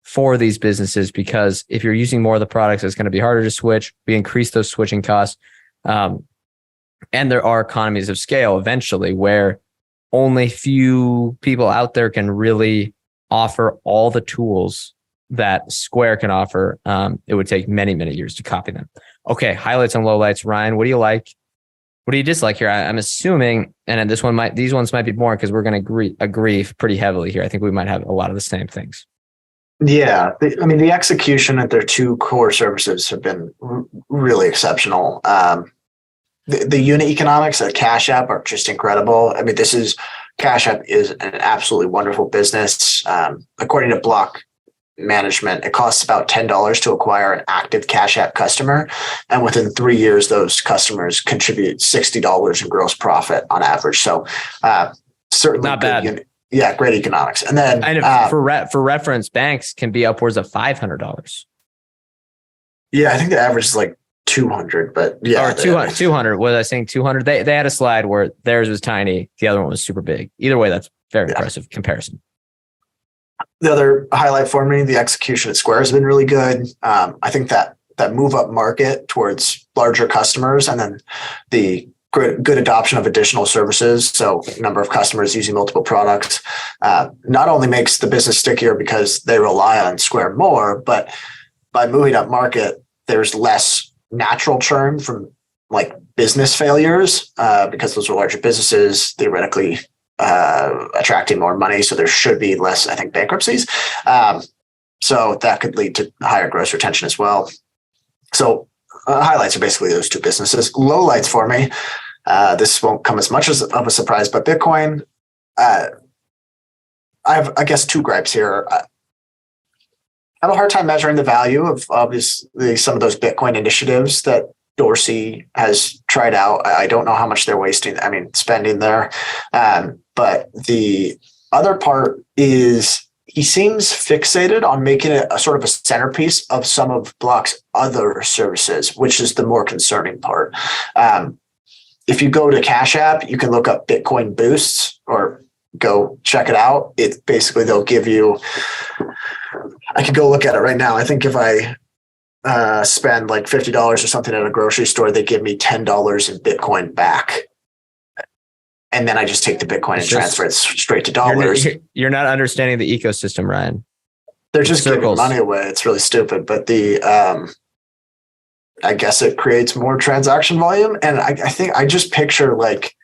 for these businesses, because if you're using more of the products, it's going to be harder to switch. We increase those switching costs. And there are economies of scale eventually where only few people out there can really offer all the tools that Square can offer. It would take many, many years to copy them. Okay, highlights and lowlights. Ryan, what do you like? What do you dislike here? I'm assuming, and these ones might be more because we're going to agree pretty heavily here. I think we might have a lot of the same things. Yeah, the execution at their two core services have been really exceptional. The unit economics at Cash App are just incredible. Cash App is an absolutely wonderful business. According to Block Management, it costs about $10 to acquire an active Cash App customer, and within 3 years, those customers contribute $60 in gross profit on average. So certainly not bad. Yeah, great economics. And then for reference, banks can be upwards of $500. Yeah, I think the average is like 200, but yeah. Or 200. Was I saying 200? They had a slide where theirs was tiny. The other one was super big. Either way, that's very impressive comparison. The other highlight for me, the execution at Square has been really good. I think that move up market towards larger customers, and then the good adoption of additional services. So number of customers using multiple products not only makes the business stickier because they rely on Square more, but by moving up market, there's less natural churn from like business failures because those are larger businesses, theoretically attracting more money. So there should be less, I think, bankruptcies. So that could lead to higher gross retention as well. So highlights are basically those two businesses. Lowlights for me, this won't come as much of a surprise, but Bitcoin, I have, I guess, two gripes here. I have a hard time measuring the value of obviously some of those Bitcoin initiatives that Dorsey has tried out. I don't know how much they're spending there. But the other part is he seems fixated on making it a sort of a centerpiece of some of Block's other services, which is the more concerning part. If you go to Cash App, you can look up Bitcoin boosts or go check it out. It basically, they'll give you, I could go look at it right now. I think if I spend like $50 or something at a grocery store, they give me $10 in Bitcoin back. And then I just take the Bitcoin and transfer it straight to dollars. You're not understanding the ecosystem, Ryan. They're just giving money away. It's really stupid. But I guess it creates more transaction volume. And I think I just picture like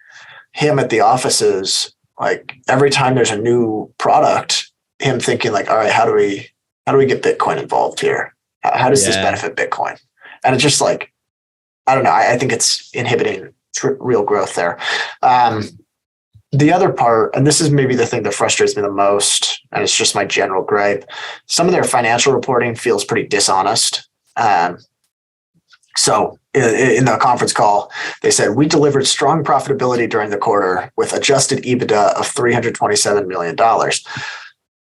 him at the offices, like every time there's a new product, him thinking like, all right, how do we get Bitcoin involved here? How does this benefit Bitcoin? And it's just like, I don't know. I think it's inhibiting real growth there. The other part, and this is maybe the thing that frustrates me the most, and it's just my general gripe, some of their financial reporting feels pretty dishonest. So in the conference call, they said, we delivered strong profitability during the quarter with adjusted EBITDA of $327 million.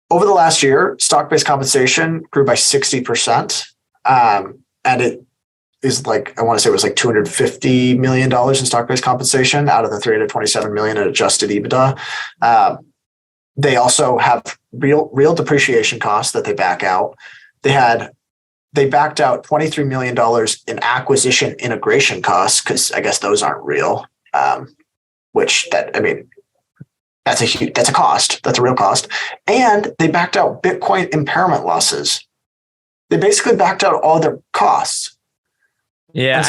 Over the last year, stock-based compensation grew by 60%. And it is like, I want to say it was like $250 million in stock-based compensation out of the $327 million in adjusted EBITDA. They also have real depreciation costs that they back out. They backed out $23 million in acquisition integration costs because I guess those aren't real. That's a cost. That's a real cost. And they backed out Bitcoin impairment losses. They basically backed out all their costs. Yeah,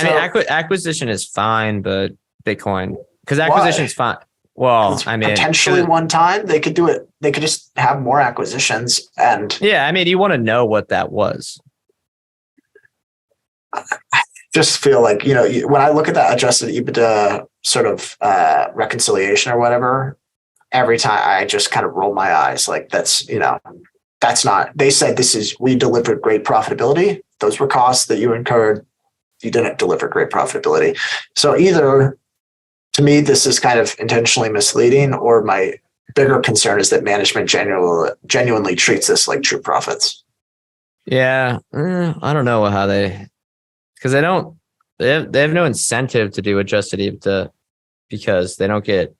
acquisition is fine, but Bitcoin, because acquisition is fine. Well, I mean, potentially one time they could do it. They could just have more acquisitions. And yeah, I mean, you want to know what that was. I just feel like, when I look at that adjusted EBITDA sort of reconciliation or whatever, every time I just kind of roll my eyes. Like that's not, they said we delivered great profitability. Those were costs that you incurred. You didn't deliver great profitability. So either, to me, this is kind of intentionally misleading, or my bigger concern is that management genuinely treats this like true profits. Yeah, I don't know how because they have no incentive to do adjusted EBITDA because they don't get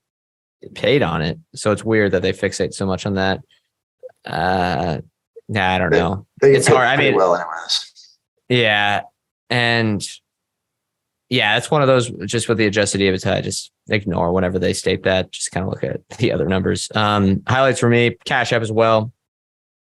paid on it. So it's weird that they fixate so much on that. I don't know. It's hard. I mean, well, anyways. Yeah, and yeah, it's one of those just with the adjusted EBITDA. I just ignore whenever they state that. Just kind of look at the other numbers. Highlights for me, Cash App as well.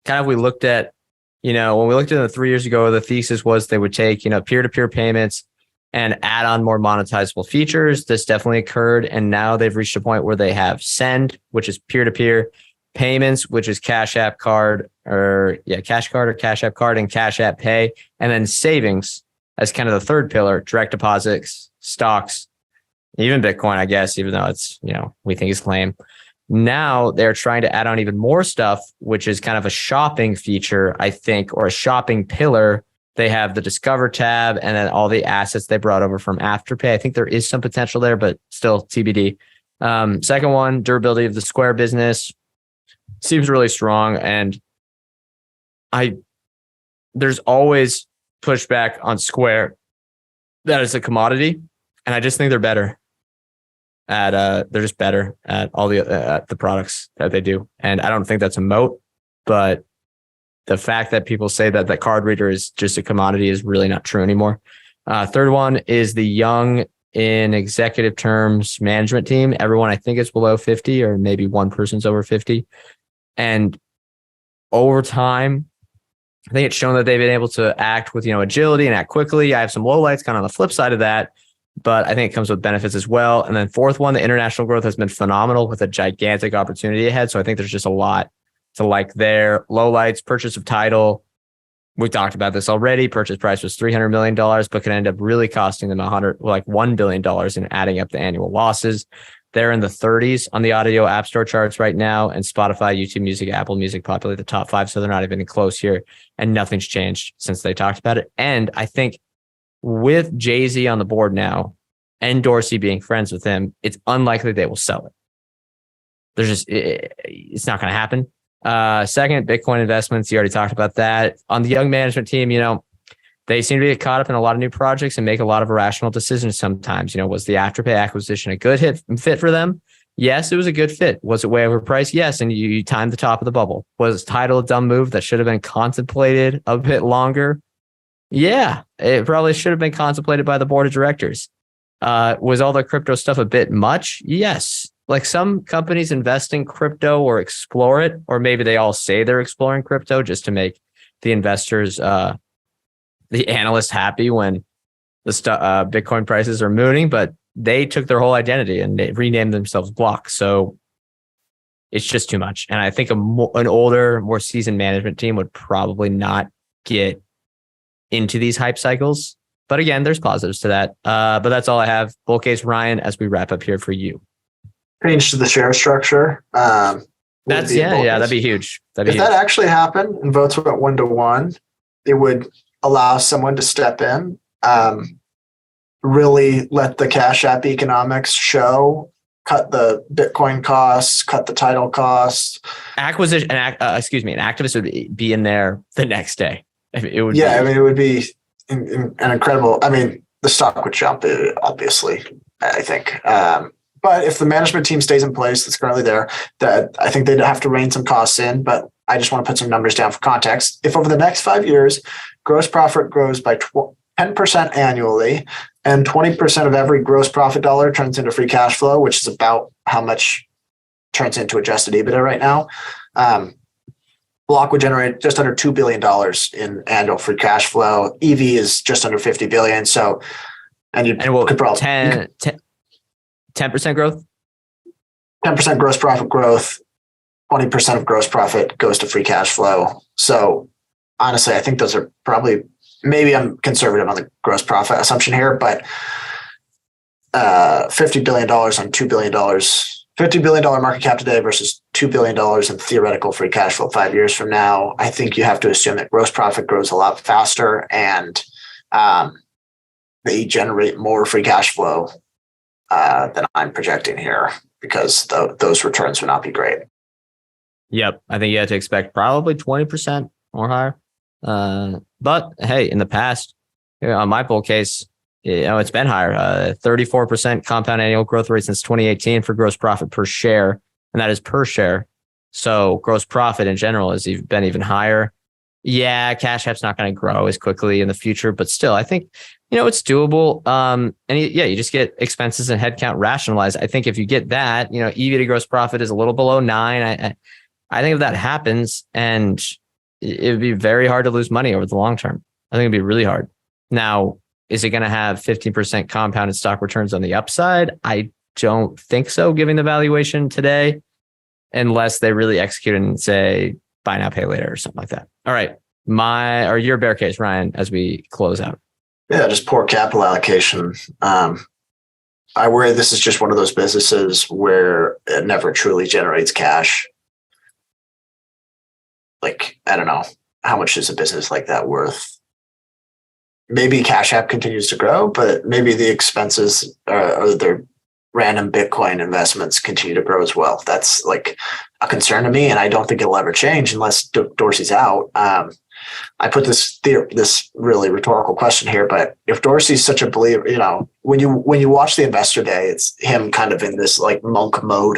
Kind of we looked at, when we looked at it 3 years ago, the thesis was they would take, peer-to-peer payments and add on more monetizable features. This definitely occurred. And now they've reached a point where they have Send, which is peer-to-peer, payments, which is Cash App Card, Cash Card or Cash App Card, and Cash App Pay. And then savings as kind of the third pillar, direct deposits, stocks, even Bitcoin, I guess, even though it's, we think is lame. Now they're trying to add on even more stuff, which is kind of a shopping feature, I think, or a shopping pillar. They have the Discover tab and then all the assets they brought over from Afterpay. I think there is some potential there, but still TBD. Second one, durability of the Square business seems really strong. And there's always pushback on Square that it's a commodity. And I just think they're better they're just better at all the products that they do. And I don't think that's a moat, but the fact that people say that the card reader is just a commodity is really not true anymore. Third one is the young in executive terms management team. Everyone I think is below 50, or maybe one person's over 50. And over time, I think it's shown that they've been able to act with, agility and act quickly. I have some lowlights kind of on the flip side of that, but I think it comes with benefits as well. And then fourth one, the international growth has been phenomenal with a gigantic opportunity ahead. So I think there's just a lot to like there. Lowlights, purchase of title. We talked about this already. Purchase price was $300 million, but could end up really costing them $1 billion in adding up the annual losses. They're in the 30s on the audio app store charts right now, and Spotify, YouTube Music, Apple Music populate the top 5. So they're not even close here, and nothing's changed since they talked about it. And I think with Jay-Z on the board now and Dorsey being friends with him, it's unlikely they will sell it. It's not going to happen. Second, Bitcoin investments. You already talked about that. On the young management team, they seem to get caught up in a lot of new projects and make a lot of irrational decisions sometimes. Was the Afterpay acquisition a good fit for them? Yes, it was a good fit. Was it way overpriced? Yes, and you timed the top of the bubble. Was title a dumb move that should have been contemplated a bit longer? Yeah, it probably should have been contemplated by the board of directors. Was all the crypto stuff a bit much? Yes. Like some companies invest in crypto or explore it, or maybe they all say they're exploring crypto just to make the investors, the analysts happy when the Bitcoin prices are mooning, but they took their whole identity and they renamed themselves Block. So it's just too much. And I think an older, more seasoned management team would probably not get into these hype cycles. But again, there's positives to that. But that's all I have. Bull case, Ryan, as we wrap up here for you. Change to the share structure. That'd be huge. If that actually happened and votes went 1-to-1, it would allow someone to step in, really let the Cash App economics show, cut the Bitcoin costs, cut the title costs. An activist would be in there the next day. It would be an incredible. The stock would jump, obviously, I think. But if the management team stays in place that's currently there, that I think they'd have to rein some costs in. But I just want to put some numbers down for context. If over the next 5 years, gross profit grows by 10% annually, and 20% of every gross profit dollar turns into free cash flow, which is about how much turns into adjusted EBITDA right now, Block would generate just under $2 billion in annual free cash flow. EV is just under 50 billion. So, could probably 10% growth. 10% gross profit growth, 20% of gross profit goes to free cash flow. So honestly, I think those are probably, maybe I'm conservative on the gross profit assumption here, but $50 billion on $2 billion, $50 billion market cap today versus $2 billion in theoretical free cash flow 5 years from now. I think you have to assume that gross profit grows a lot faster and they generate more free cash flow than I'm projecting here, because those returns would not be great. Yep. I think you have to expect probably 20% or higher. But hey, in the past, on my bull case, it's been higher. 34% compound annual growth rate since 2018 for gross profit per share. And that is per share. So gross profit in general has been even higher. Yeah, Cash App's not going to grow as quickly in the future, but still, I think, it's doable. You just get expenses and headcount rationalized. I think if you get that, EV to gross profit is a little below 9. I think if that happens, and it would be very hard to lose money over the long term. I think it'd be really hard. Now, is it going to have 15% compounded stock returns on the upside? I don't think so, given the valuation today, unless they really execute and say buy now, pay later or something like that. All right. Your bear case, Ryan, as we close out. Yeah, just poor capital allocation. I worry this is just one of those businesses where it never truly generates cash. Like, I don't know, how much is a business like that worth? Maybe Cash App continues to grow, but maybe the expenses or their random Bitcoin investments continue to grow as well. That's like a concern to me, and I don't think it'll ever change unless Dorsey's out. I put this really rhetorical question here, but if Dorsey's such a believer, when you watch the Investor Day, it's him kind of in this like monk mode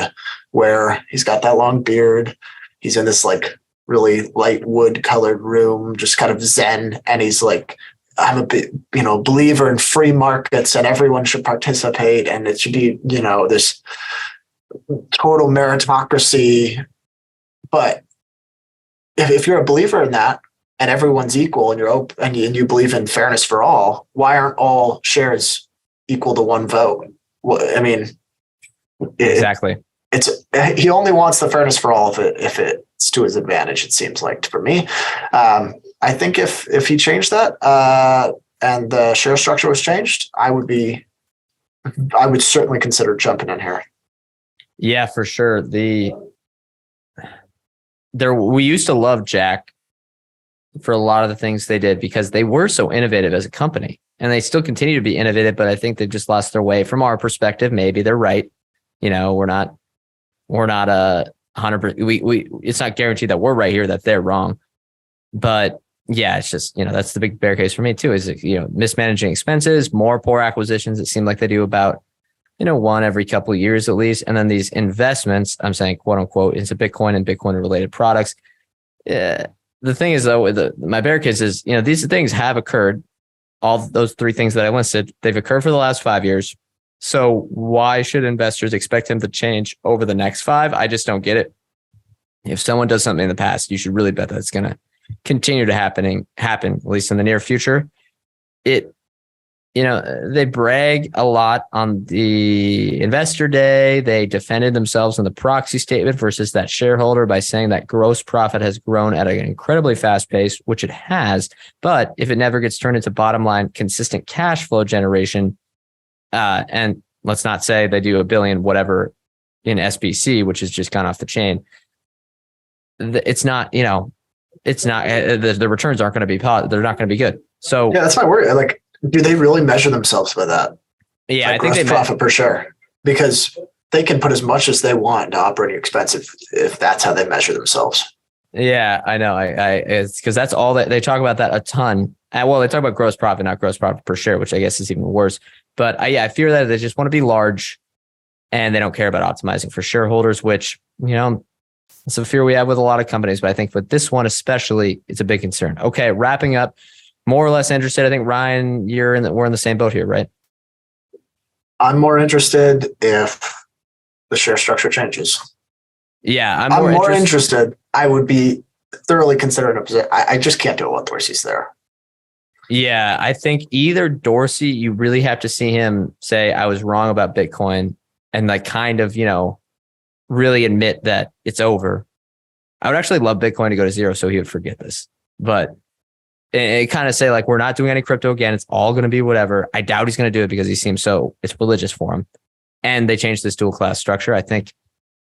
where he's got that long beard. He's in this like really light wood colored room, just kind of zen. And he's like, I'm a bit, believer in free markets and everyone should participate. And it should be, this total meritocracy. But if you're a believer in that and everyone's equal and you're open and you believe in fairness for all, why aren't all shares equal to one vote? Well, I mean, exactly. He only wants the fairness for all if it's to his advantage, it seems like for me. I think if he changed that and the share structure was changed, I would certainly consider jumping in here. Yeah, for sure. We used to love Jack for a lot of the things they did because they were so innovative as a company, and they still continue to be innovative, but I think they've just lost their way from our perspective. Maybe they're right. We're not 100%. It's not guaranteed that we're right here, that they're wrong. But yeah, it's just, that's the big bear case for me too, is, mismanaging expenses, more poor acquisitions. It seemed like they do about, one every couple of years at least. And then these investments, I'm saying, quote unquote, into Bitcoin and Bitcoin related products. The thing is though, my bear case is, these things have occurred. All those three things that I listed, they've occurred for the last 5 years. So why should investors expect him to change over the next 5? I just don't get it. If someone does something in the past, you should really bet that it's going to continue to happen, at least in the near future. They brag a lot on the Investor Day. They defended themselves in the proxy statement versus that shareholder by saying that gross profit has grown at an incredibly fast pace, which it has. But if it never gets turned into bottom line, consistent cash flow generation, and let's not say they do $1 billion, whatever, in SBC, which has just gone off the chain. It's not, the returns aren't going to be positive. They're not going to be good. So yeah, that's my worry. Like, do they really measure themselves by that? Yeah, like I think gross profit per share, because they can put as much as they want into operating expense if that's how they measure themselves. Yeah, I know. It's because that's all that they talk about that a ton. And well, they talk about gross profit, not gross profit per share, which I guess is even worse. But I fear that they just want to be large and they don't care about optimizing for shareholders, which, it's a fear we have with a lot of companies. But I think with this one especially, it's a big concern. Okay, wrapping up, more or less interested. I think, Ryan, we're in the same boat here, right? I'm more interested if the share structure changes. Yeah, I'm more interested. I would be thoroughly considering a position. I just can't do it while Dorsey's there. Yeah, I think either Dorsey, you really have to see him say, I was wrong about Bitcoin, and like kind of, really admit that it's over. I would actually love Bitcoin to go to zero so he would forget this. But it kind of say like, we're not doing any crypto again. It's all going to be whatever. I doubt he's going to do it because he seems so, it's religious for him. And they changed this dual class structure. I think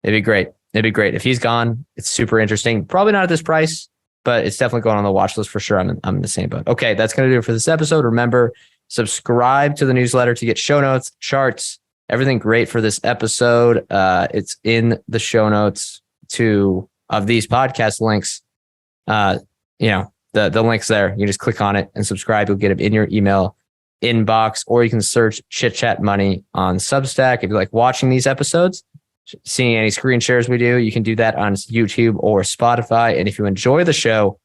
it'd be great. It'd be great. If he's gone, it's super interesting. Probably not at this price, but it's definitely going on the watch list for sure. I'm in the same boat. Okay, that's going to do it for this episode. Remember, subscribe to the newsletter to get show notes, charts, everything great for this episode. It's in the show notes of these podcast links. The link's there. You just click on it and subscribe. You'll get it in your email inbox, or you can search Chit Chat Money on Substack. If you like watching these episodes, seeing any screen shares we do, you can do that on YouTube or Spotify. And if you enjoy the show,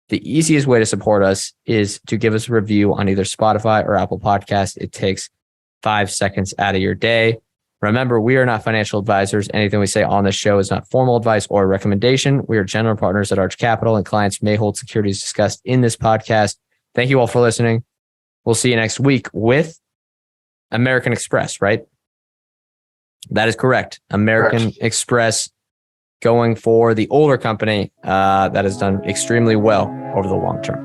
the easiest way to support us is to give us a review on either Spotify or Apple Podcasts. It takes 5 seconds out of your day. Remember, we are not financial advisors. Anything we say on this show is not formal advice or recommendation. We are general partners at Arch Capital, and clients may hold securities discussed in this podcast. Thank you all for listening. We'll see you next week with American Express, right? That is correct. American Express going for the older company that has done extremely well over the long term.